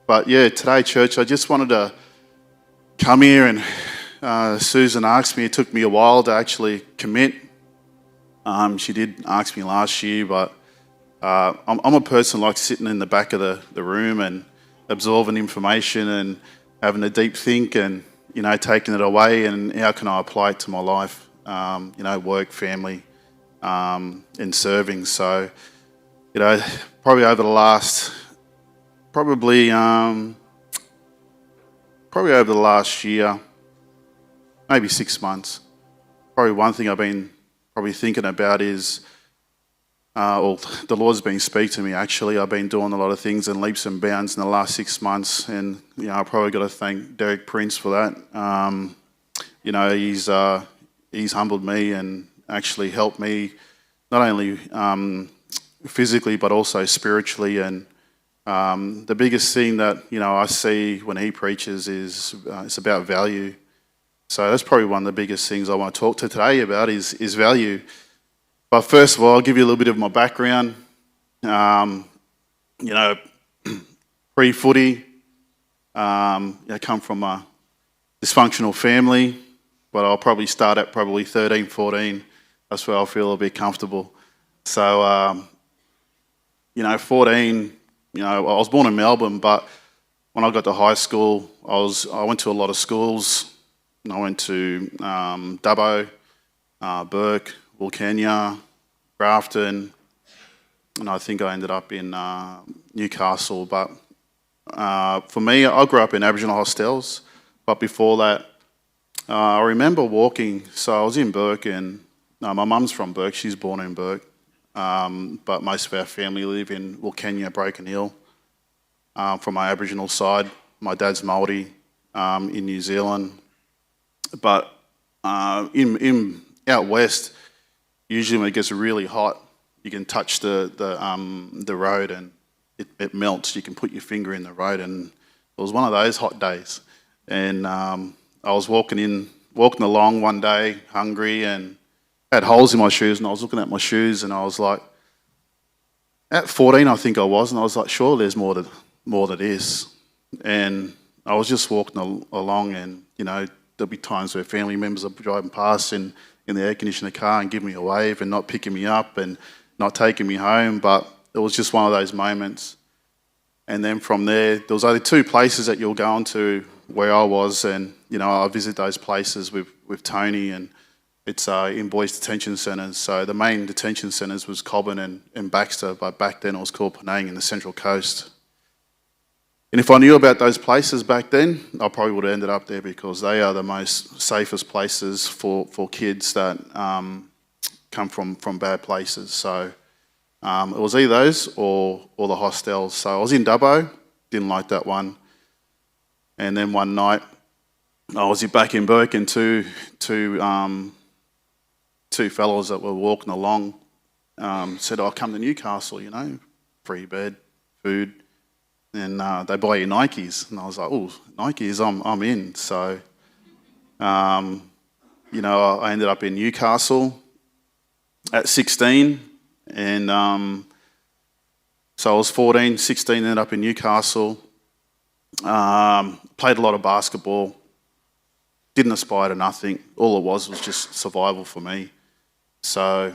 But yeah, today, church, I just wanted to come here and Susan asked me. It took me a while to actually commit. She did ask me last year, but I'm a person like sitting in the back of the room and absorbing information and having a deep think and, taking it away and how can I apply it to my life, work, family, and serving. So, probably over the last, probably over the last year, maybe 6 months, probably one thing I've been probably thinking about is, the Lord's been speaking to me actually. I've been doing a lot of things in leaps and bounds in the last 6 months, and I probably got to thank Derek Prince for that. He's humbled me and actually helped me not only physically but also spiritually. And the biggest thing that I see when he preaches is it's about value. So that's probably one of the biggest things I want to talk to today about is value. But first of all, I'll give you a little bit of my background. Pre-footy, I come from a dysfunctional family, but I'll probably start at probably 13, 14. That's where I'll feel a bit comfortable. So, 14, I was born in Melbourne, but when I got to high school, I went to a lot of schools. I went to Dubbo, Burke, Wilcannia, Grafton, and I think I ended up in Newcastle. But for me, I grew up in Aboriginal hostels, but before that, I remember walking. So I was in Burke, and my mum's from Burke. She's born in Burke, but most of our family live in Wilcannia, Broken Hill. From my Aboriginal side, my dad's Māori in New Zealand. But in out west, usually when it gets really hot, you can touch the road and it melts. You can put your finger in the road, and it was one of those hot days. And I was walking along one day, hungry, and had holes in my shoes. And I was looking at my shoes, and I was like, at 14, I think I was, and I was like, sure, there's more to this. And I was just walking along, and there'll be times where family members are driving past in the air-conditioned car and giving me a wave and not picking me up and not taking me home, but it was just one of those moments. And then from there was only two places that you'll go into where I was, and I visit those places with Tony, and it's in boys detention centres. So the main detention centres was Cobban and Baxter, but back then it was called Penang in the Central Coast. And if I knew about those places back then, I probably would have ended up there, because they are the most safest places for kids that come from bad places. So it was either those or the hostels. So I was in Dubbo, didn't like that one. And then one night I was back in Burke, and two fellows that were walking along said, "I'll come to Newcastle, free bed, food. And they buy you Nikes." And I was like, "Oh, Nikes, I'm in." So, I ended up in Newcastle at 16. And so I was 14, 16, ended up in Newcastle. Played a lot of basketball. Didn't aspire to nothing. All it was just survival for me. So,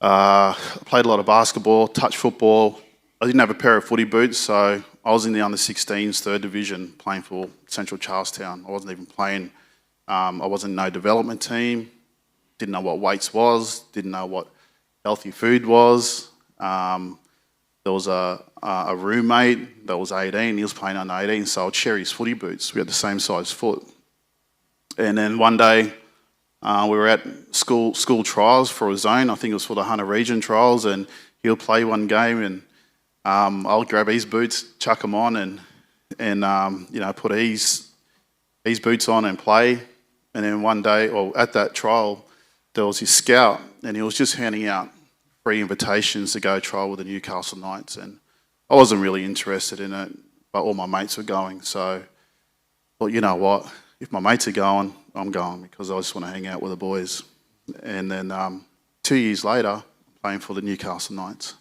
played a lot of basketball, touch football. I didn't have a pair of footy boots, so I was in the under-16s, third division, playing for Central Charlestown. I wasn't even playing. I wasn't in no development team. Didn't know what weights was. Didn't know what healthy food was. There was a roommate that was 18. He was playing under 18, so I'd share his footy boots. We had the same size foot. And then one day, we were at school trials for a zone. I think it was for the Hunter Region trials, and he'll play one game, and I'll grab his boots, chuck them on, and put his boots on and play. And then one day, at that trial, there was his scout, and he was just handing out free invitations to go trial with the Newcastle Knights. And I wasn't really interested in it, but all my mates were going. So, well, you know what? If my mates are going, I'm going, because I just want to hang out with the boys. And then 2 years later, playing for the Newcastle Knights.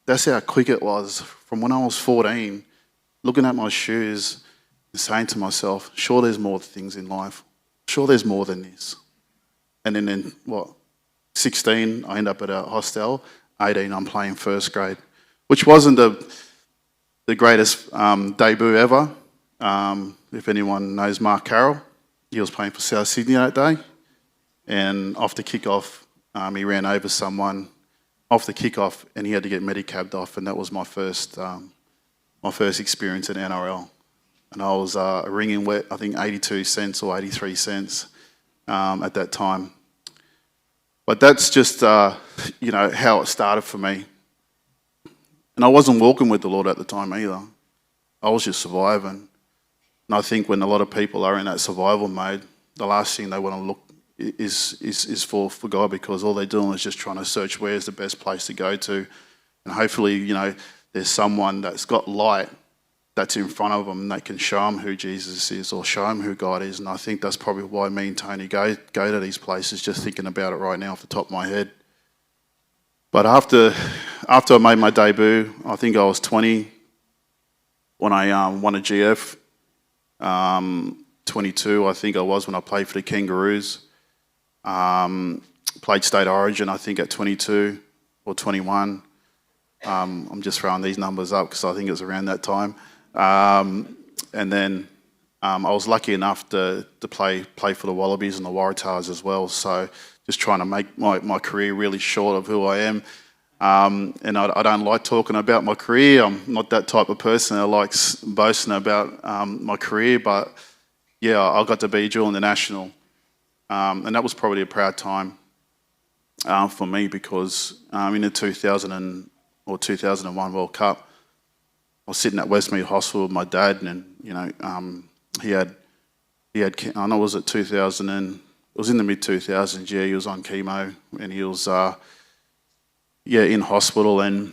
that's how quick it was. From when I was 14, looking at my shoes and saying to myself, sure there's more things in life. Sure there's more than this. And then in, 16, I end up at a hostel. 18, I'm playing first grade, which wasn't the greatest debut ever. If anyone knows Mark Carroll, he was playing for South Sydney that day. And off the kick-off, he ran over someone off the kick-off and he had to get medicabbed off. And that was my first experience in NRL. And I was ringing wet, I think 82 cents or 83 cents at that time. But that's just, how it started for me. And I wasn't walking with the Lord at the time either. I was just surviving. And I think when a lot of people are in that survival mode, the last thing they want to look is for God, because all they're doing is just trying to search where's the best place to go to. And hopefully, there's someone that's got light that's in front of them and they can show them who Jesus is or show them who God is. And I think that's probably why me and Tony go to these places, just thinking about it right now off the top of my head. But after I made my debut, I think I was 20 when I won a GF. 22, I think I was, when I played for the Kangaroos. Played state origin, I think, at 22 or 21. I'm just throwing these numbers up because I think it was around that time. And then I was lucky enough to play for the Wallabies and the Waratahs as well. So just trying to make my career really short of who I am. And I don't like talking about my career. I'm not that type of person that likes boasting about my career. But yeah, I got to be dual international. And that was probably a proud time for me, because in the 2000 or 2001 World Cup, I was sitting at Westmead Hospital with my dad, and he had I know it was at 2000 and it was in the mid 2000s. Yeah, he was on chemo and he was in hospital, and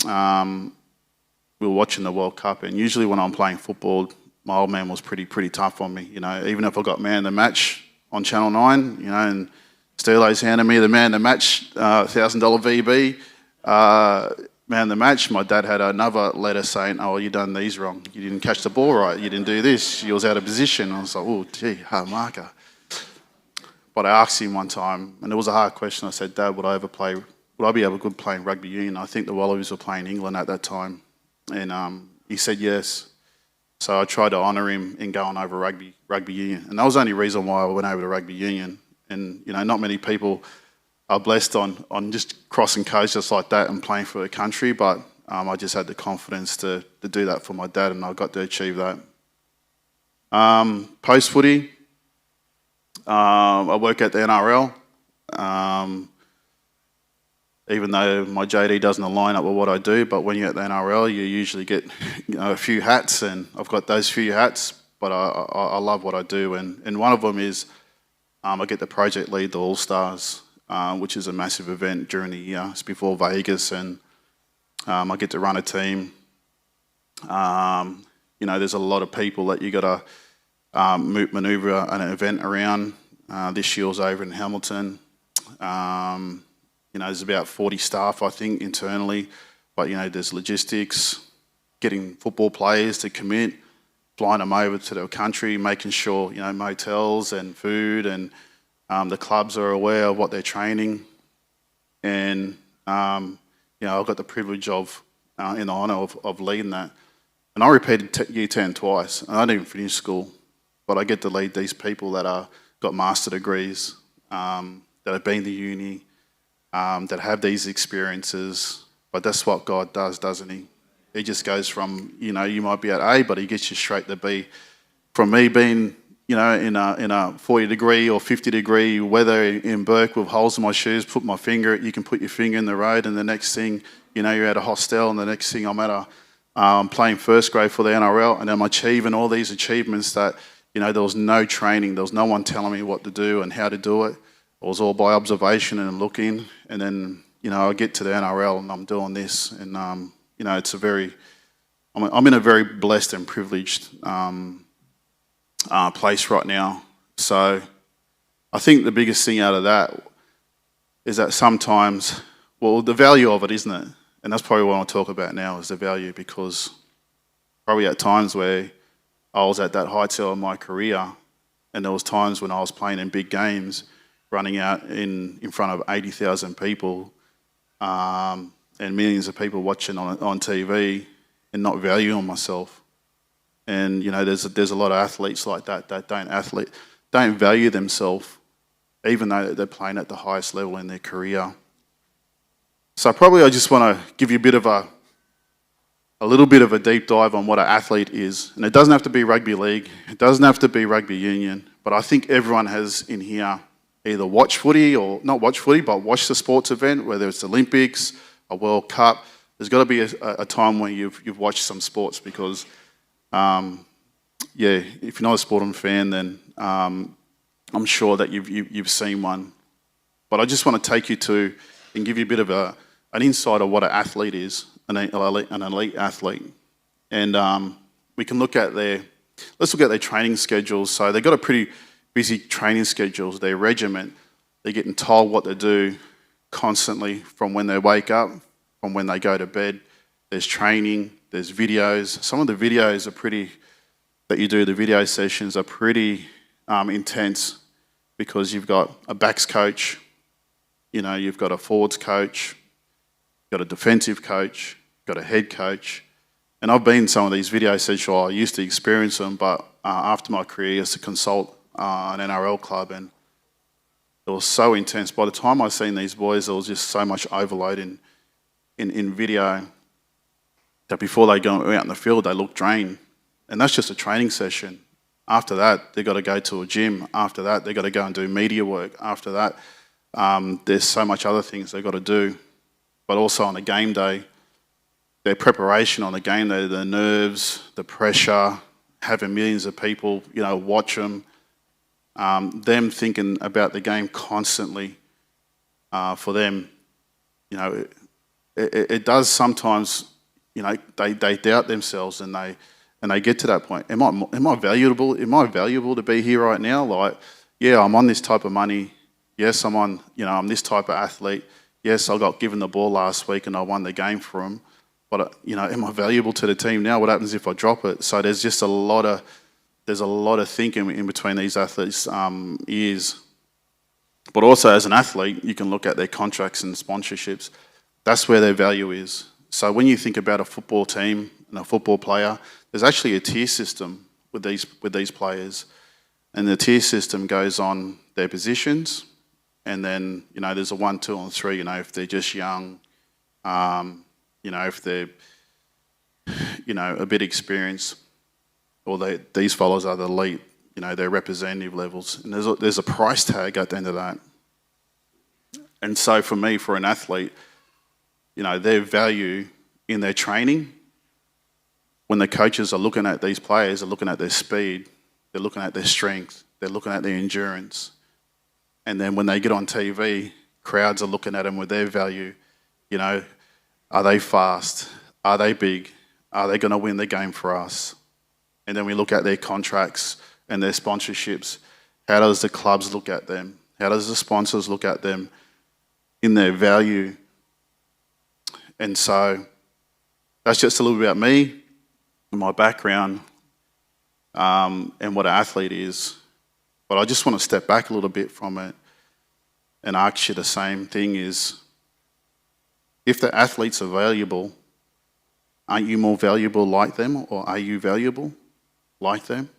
we were watching the World Cup. And usually when I'm playing football, my old man was pretty tough on me. Even if I got man of the match on Channel 9, and Sterlo's handed me the man of the match, $1,000 VB. Man of the match, my dad had another letter saying, oh, you done these wrong. You didn't catch the ball right. You didn't do this. You was out of position. I was like, oh, gee, hard marker. But I asked him one time, and it was a hard question. I said, Dad, would I be ever good playing rugby union? I think the Wallabies were playing England at that time. And he said yes. So I tried to honour him in going over rugby union. And that was the only reason why I went over to rugby union. And, not many people are blessed on just crossing codes just like that and playing for a country, but I just had the confidence to do that for my dad, and I got to achieve that. Post-footy, I work at the NRL. Even though my JD doesn't align up with what I do, but when you're at the NRL, you usually get a few hats, and I've got those few hats, but I love what I do. And one of them is I get the project lead, the All-Stars, which is a massive event during the year. It's before Vegas, and I get to run a team. There's a lot of people that you got to manoeuvre an event around. This year was over in Hamilton. There's about 40 staff, I think, internally. But, there's logistics, getting football players to commit, flying them over to their country, making sure, motels and food and the clubs are aware of what they're training. And, I've got the privilege of, in the honour of leading that. And I repeated Year 10 twice. And I didn't even finish school. But I get to lead these people that are got master degrees, that have been to uni, that have these experiences. But that's what God does, doesn't he? He just goes from, you might be at A, but he gets you straight to B. From me being, in a 40-degree or 50-degree weather in Bourke with holes in my shoes, you can put your finger in the road, and the next thing, you're at a hostel, and the next thing I'm at playing first grade for the NRL, and I'm achieving all these achievements that, there was no training, there was no one telling me what to do and how to do it. It was all by observation and looking, and then, I get to the NRL and I'm doing this, and, it's I'm in a very blessed and privileged place right now. So I think the biggest thing out of that is that sometimes, the value of it, isn't it? And that's probably what I want to talk about now is the value, because probably at times where I was at that height of my career, and there was times when I was playing in big games, running out in front of 80,000 people, and millions of people watching on TV, and not valuing myself. And there's a lot of athletes like that don't value themselves, even though they're playing at the highest level in their career. So probably I just want to give you a little bit of a deep dive on what an athlete is. And it doesn't have to be rugby league, it doesn't have to be rugby union, but I think everyone has in here either watched footy or not watched footy, but watched the sports event, whether it's the Olympics, a World Cup. There's got to be a time when you've watched some sports, because, if you're not a sporting fan, then I'm sure that you've seen one. But I just want to take you to and give you a bit of an insight of what an athlete is, an elite athlete. And we can let's look at their training schedules. So they've got a pretty busy training schedules, their regiment. They're getting told what to do constantly from when they wake up, from when they go to bed. There's training, there's videos. Some of the videos that you do, the video sessions are pretty intense, because you've got a backs coach, you've got a forwards coach, you've got a defensive coach, you've got a head coach. And I've been in some of these video sessions, I used to experience them, but after my career, I used to consult an NRL club, and it was so intense. By the time I seen these boys, there was just so much overload in video that before they go out in the field, they look drained. And that's just a training session. After that, they've got to go to a gym. After that, they've got to go and do media work. After that, there's so much other things they've got to do. But also on a game day, their preparation on the game day, the nerves, the pressure, having millions of people, watch them thinking about the game constantly, for them, it does sometimes, they doubt themselves, and they get to that point. Am I valuable? Am I valuable to be here right now? Like, yeah, I'm on this type of money. Yes, I'm this type of athlete. Yes, I got given the ball last week and I won the game for them. But am I valuable to the team now? What happens if I drop it? So there's just a lot of thinking in between these athletes' ears. But also as an athlete, you can look at their contracts and sponsorships. That's where their value is. So when you think about a football team and a football player, there's actually a tier system with these players, and the tier system goes on their positions, and then there's a 1, 2, and 3. If they're just young, if they're a bit experienced, or these fellows are the elite. They're representative levels, and there's a price tag at the end of that. And so for me, for an athlete, their value in their training, when the coaches are looking at these players, they're looking at their speed, they're looking at their strength, they're looking at their endurance. And then when they get on TV, crowds are looking at them with their value. Are they fast? Are they big? Are they going to win the game for us? And then we look at their contracts and their sponsorships. How does the clubs look at them? How does the sponsors look at them in their value? And so that's just a little bit about me, and my background, and what an athlete is. But I just want to step back a little bit from it and ask you the same thing is, if the athletes are valuable, aren't you more valuable like them, or are you valuable like them?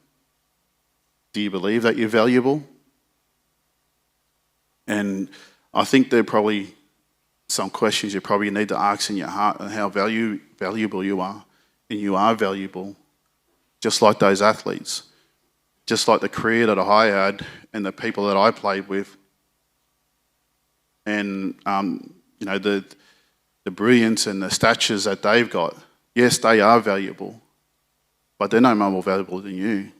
Do you believe that you're valuable? And I think there are probably some questions you probably need to ask in your heart on how valuable you are. And you are valuable, just like those athletes, just like the career that I had and the people that I played with. And, the brilliance and the statures that they've got, yes, they are valuable, but they're no more valuable than you.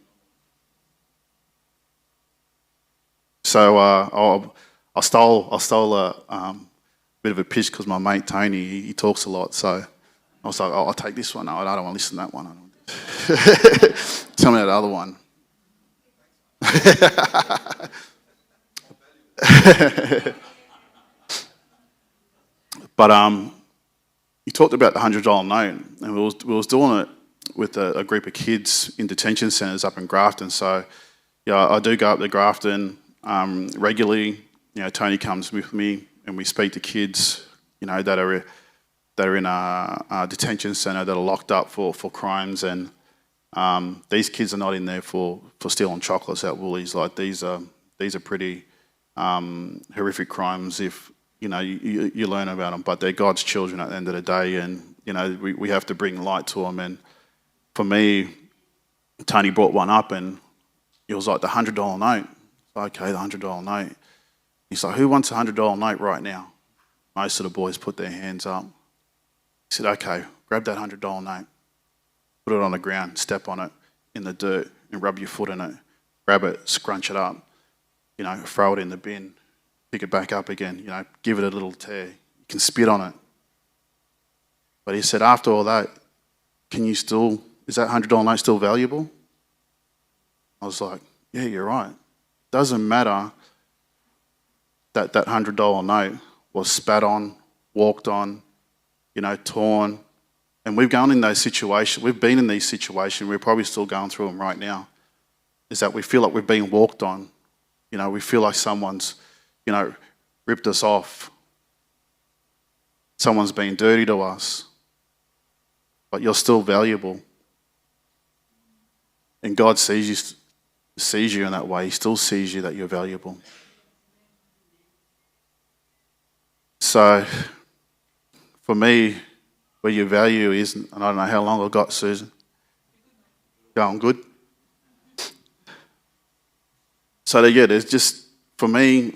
So I stole a bit of a pitch because my mate Tony, he talks a lot. So I was like, I'll take this one. No, I don't want to listen to that one. Tell me that other one. But he talked about the $100 note, and we was doing it with a group of kids in detention centres up in Grafton. So, yeah, I do go up to Grafton regularly. You know, Tony comes with me, and we speak to kids, you know, that are in a detention centre that are locked up for crimes, and these kids are not in there for stealing chocolates at Woolies. Like these are pretty horrific crimes if you know you learn about them. But they're God's children at the end of the day, and you know we have to bring light to them. And for me, Tony brought one up, and it was like the $100 note. Okay, the $100 note. He's like, who wants a $100 note right now? Most of the boys put their hands up. He said, okay, grab that $100 note, put it on the ground, step on it in the dirt, and rub your foot in it. Grab it, scrunch it up, you know, throw it in the bin, pick it back up again, you know, give it a little tear. You can spit on it. But he said, after all that, is that $100 note still valuable? I was like, yeah, you're right. Doesn't matter that $100 note was spat on, walked on, you know, torn. And we've been in these situations, we're probably still going through them right now, is that we feel like we're being walked on. You know, we feel like someone's, you know, ripped us off. Someone's been dirty to us. But you're still valuable. And God sees you in that way. He still sees you that you're valuable. So, for me, where your value is, and I don't know how long I've got, Susan. Going good? So yeah, there's just, for me,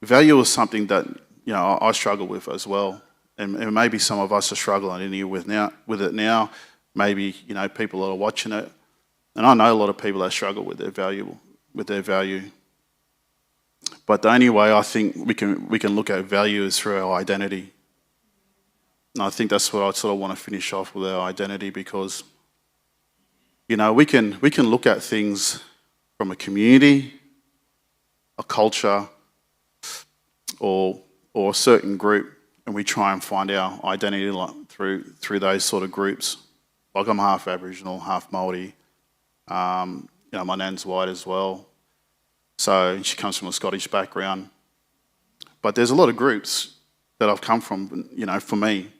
value is something that, you know, I struggle with as well. And maybe some of us are struggling in here with it now. Maybe, you know, people that are watching it. And I know a lot of people that struggle with their value. But the only way I think we can look at value is through our identity. And I think that's what I sort of want to finish off with, our identity, because, you know, we can look at things from a community, a culture, or a certain group, and we try and find our identity through those sort of groups. Like I'm half Aboriginal, half Māori. You know, my nan's white as well. So she comes from a Scottish background. But there's a lot of groups that I've come from, you know, for me.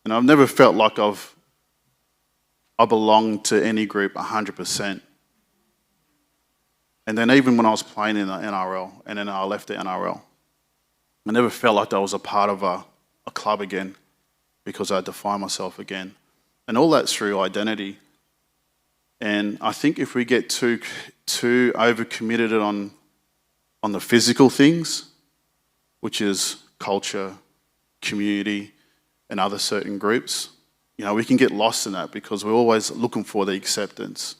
And I've never felt like I belong to any group 100%. And then even when I was playing in the NRL, and then I left the NRL, I never felt like I was a part of a club again, because I defined myself again. And all that's through identity. And I think if we get too overcommitted on the physical things, which is culture, community, and other certain groups, you know, we can get lost in that because we're always looking for the acceptance.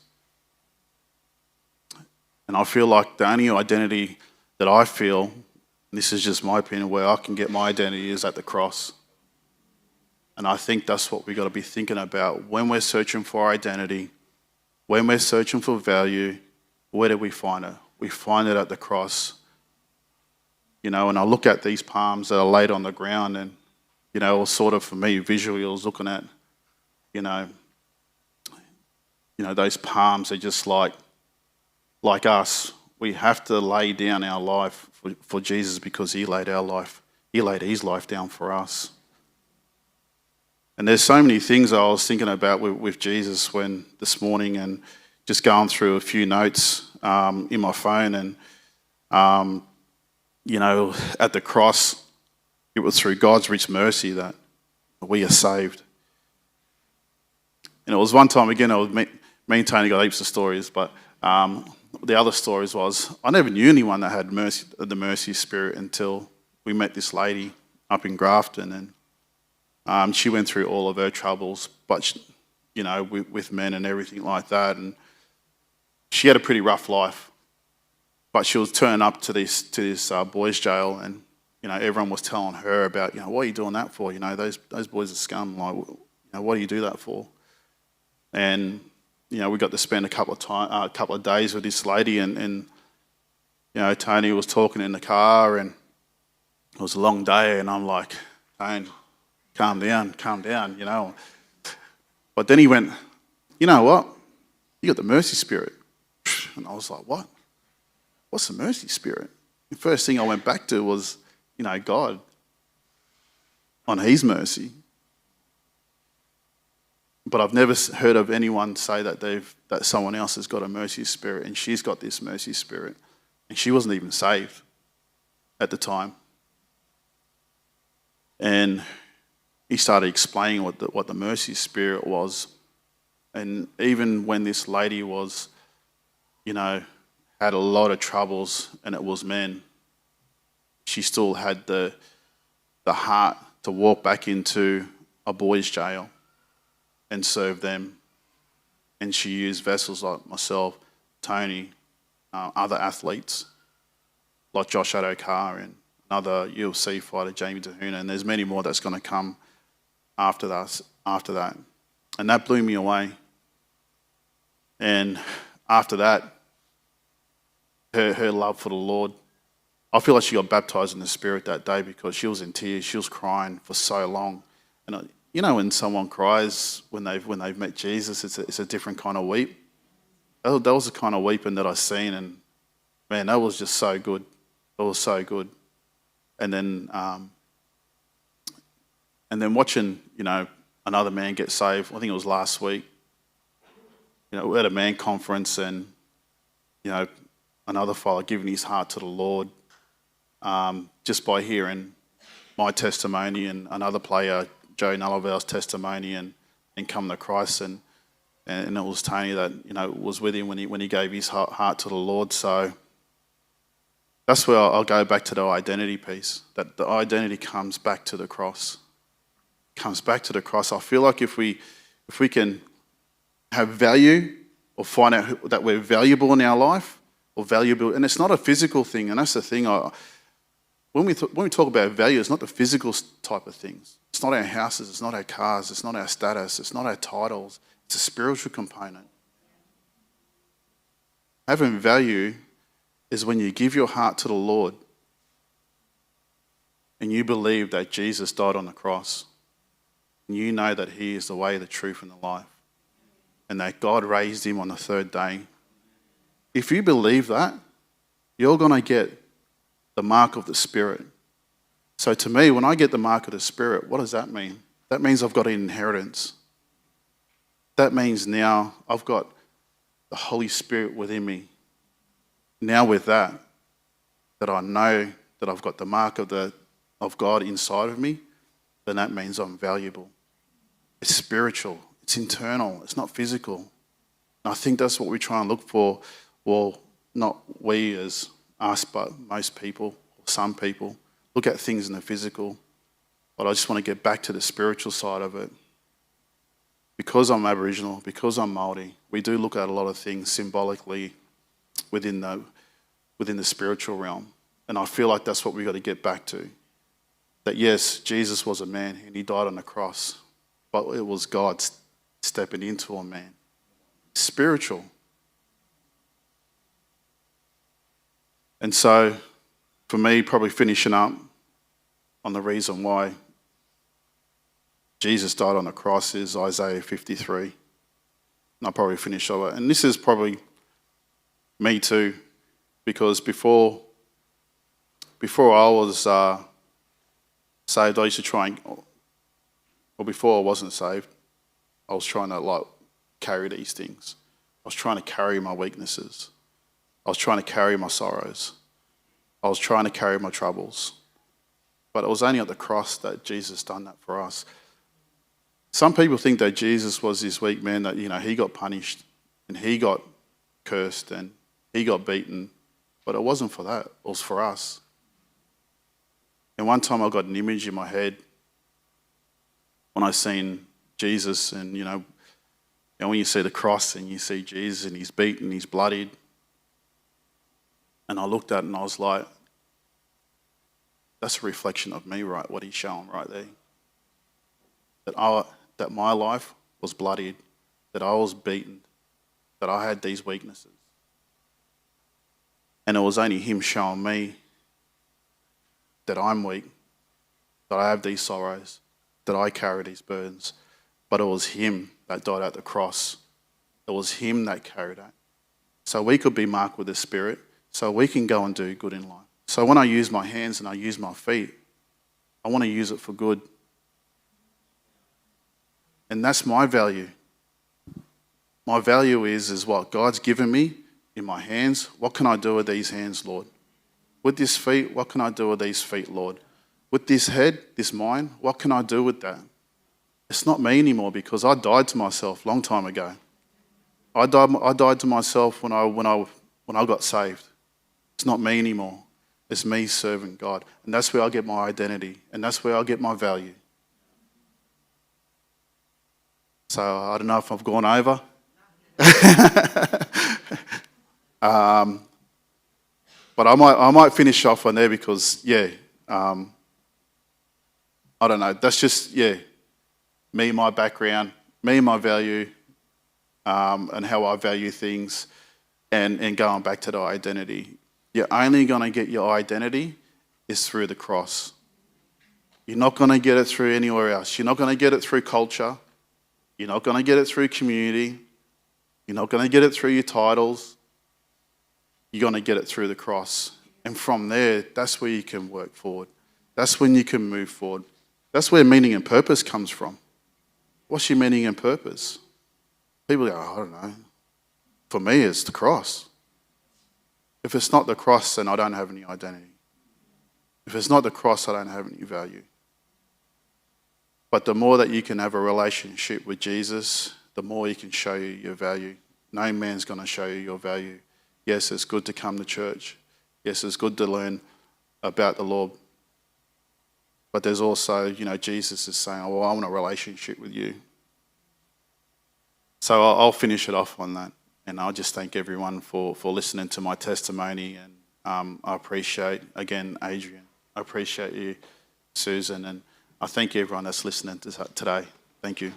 And I feel like the only identity that I feel, and this is just my opinion, where I can get my identity is at the cross. And I think that's what we've got to be thinking about when we're searching for identity, when we're searching for value. Where do we find it? We find it at the cross. You know, and I look at these palms that are laid on the ground, and, you know, it was sort of, for me, visually, I was looking at, you know, those palms are just like us. We have to lay down our life for Jesus, because he laid his life down for us. And there's so many things I was thinking about with Jesus this morning, and just going through a few notes in my phone, and you know, at the cross, it was through God's rich mercy that we are saved. And it was one time, again, me and Tony got heaps of stories, but the other stories was, I never knew anyone that had the mercy spirit until we met this lady up in Grafton, and she went through all of her troubles, but you know, with men and everything like that, and she had a pretty rough life. But she was turning up to this boys' jail, and you know, everyone was telling her about, you know, what are you doing that for? You know, those boys are scum. Like, you know, what do you do that for? And you know, we got to spend a couple of days with this lady, and you know, Tony was talking in the car, and it was a long day, and I'm like, Tony, calm down, you know. But then he went, you know what? You got the mercy spirit. And I was like, what? What's the mercy spirit? The first thing I went back to was, you know, God on his mercy. But I've never heard of anyone say that that someone else has got a mercy spirit and she's got this mercy spirit. And she wasn't even saved at the time. And he started explaining what the mercy spirit was. And even when this lady was, you know, had a lot of troubles and it was men, she still had the heart to walk back into a boys' jail and serve them. And she used vessels like myself, Tony, other athletes like Josh Adokar and another UFC fighter, Jamie Tahuna, and there's many more that's going to come after that. And that blew me away. And after that, her love for the Lord, I feel like she got baptized in the Spirit that day because she was in tears. She was crying for so long. And you know when someone cries when they've met Jesus, it's a different kind of weep. That was the kind of weeping that I seen, and man, that was just so good. It was so good. And then watching, you know, another man get saved. I think it was last week. You know, we had a man conference, and you know, another fellow giving his heart to the Lord, just by hearing my testimony and another player, Joe Nullival's testimony, and come to Christ, and it was Tony that, you know, was with him when he gave his heart to the Lord. So that's where I'll go back to the identity piece. That the identity comes back to the cross. Comes back to the cross. I feel like if we can have value or find out that we're valuable in our life, or valuable, and it's not a physical thing, and that's the thing. When we talk about value, it's not the physical type of things. It's not our houses, it's not our cars, it's not our status, it's not our titles. It's a spiritual component. Having value is when you give your heart to the Lord and you believe that Jesus died on the cross, and you know that he is the way, the truth, and the life, and that God raised him on the third day. If you believe that, you're going to get the mark of the Spirit. So to me, when I get the mark of the Spirit, what does that mean? That means I've got an inheritance. That means now I've got the Holy Spirit within me. Now with that I know that I've got the mark of God inside of me, then that means I'm valuable. It's spiritual. It's internal. It's not physical. And I think that's what we try and look for. Well, not we as us, but most people, or some people, look at things in the physical. But I just want to get back to the spiritual side of it. Because I'm Aboriginal, because I'm Māori, we do look at a lot of things symbolically within the spiritual realm. And I feel like that's what we've got to get back to. That yes, Jesus was a man and he died on the cross, but it was God stepping into a man. Spiritual. And so, for me, probably finishing up on the reason why Jesus died on the cross is Isaiah 53. And I'll probably finish on it. And this is probably me too, because before I was saved, I used to try and, or before I wasn't saved, I was trying to carry these things. I was trying to carry my weaknesses. I was trying to carry my sorrows. I was trying to carry my troubles. But it was only at the cross that Jesus done that for us. Some people think that Jesus was this weak man that, you know, he got punished and he got cursed and he got beaten. But it wasn't for that. It was for us. And one time I got an image in my head when I seen Jesus, and you know when you see the cross and you see Jesus and he's beaten, he's bloodied. And I looked at it and I was like, that's a reflection of me, right? What he's showing right there. That my life was bloodied, that I was beaten, that I had these weaknesses. And it was only him showing me that I'm weak, that I have these sorrows, that I carry these burdens, but it was him that died at the cross. It was him that carried it. So we could be marked with the Spirit, so we can go and do good in life. So when I use my hands and I use my feet, I want to use it for good. And that's my value. My value is what God's given me in my hands. What can I do with these hands, Lord? With this feet, what can I do with these feet, Lord? With this head, this mind, what can I do with that? It's not me anymore because I died to myself a long time ago. I died to myself when I got saved. It's not me anymore. It's me serving God. And that's where I get my identity. And that's where I get my value. So I don't know if I've gone over. But I might finish off on there because, I don't know. That's just, me, my background, me, my value, and how I value things, and going back to the identity. You're only going to get your identity is through the cross. You're not going to get it through anywhere else. You're not going to get it through culture. You're not going to get it through community. You're not going to get it through your titles. You're going to get it through the cross. And from there, that's where you can work forward. That's when you can move forward. That's where meaning and purpose comes from. What's your meaning and purpose? People go, I don't know. For me, it's the cross. If it's not the cross, then I don't have any identity. If it's not the cross, I don't have any value. But the more that you can have a relationship with Jesus, the more he can show you your value. No man's going to show you your value. Yes, it's good to come to church. Yes, it's good to learn about the Lord. But there's also, Jesus is saying, well, I want a relationship with you. So I'll finish it off on that. And I'll just thank everyone for listening to my testimony. And I appreciate, again, Adrian. I appreciate you, Susan. And I thank everyone that's listening today. Thank you.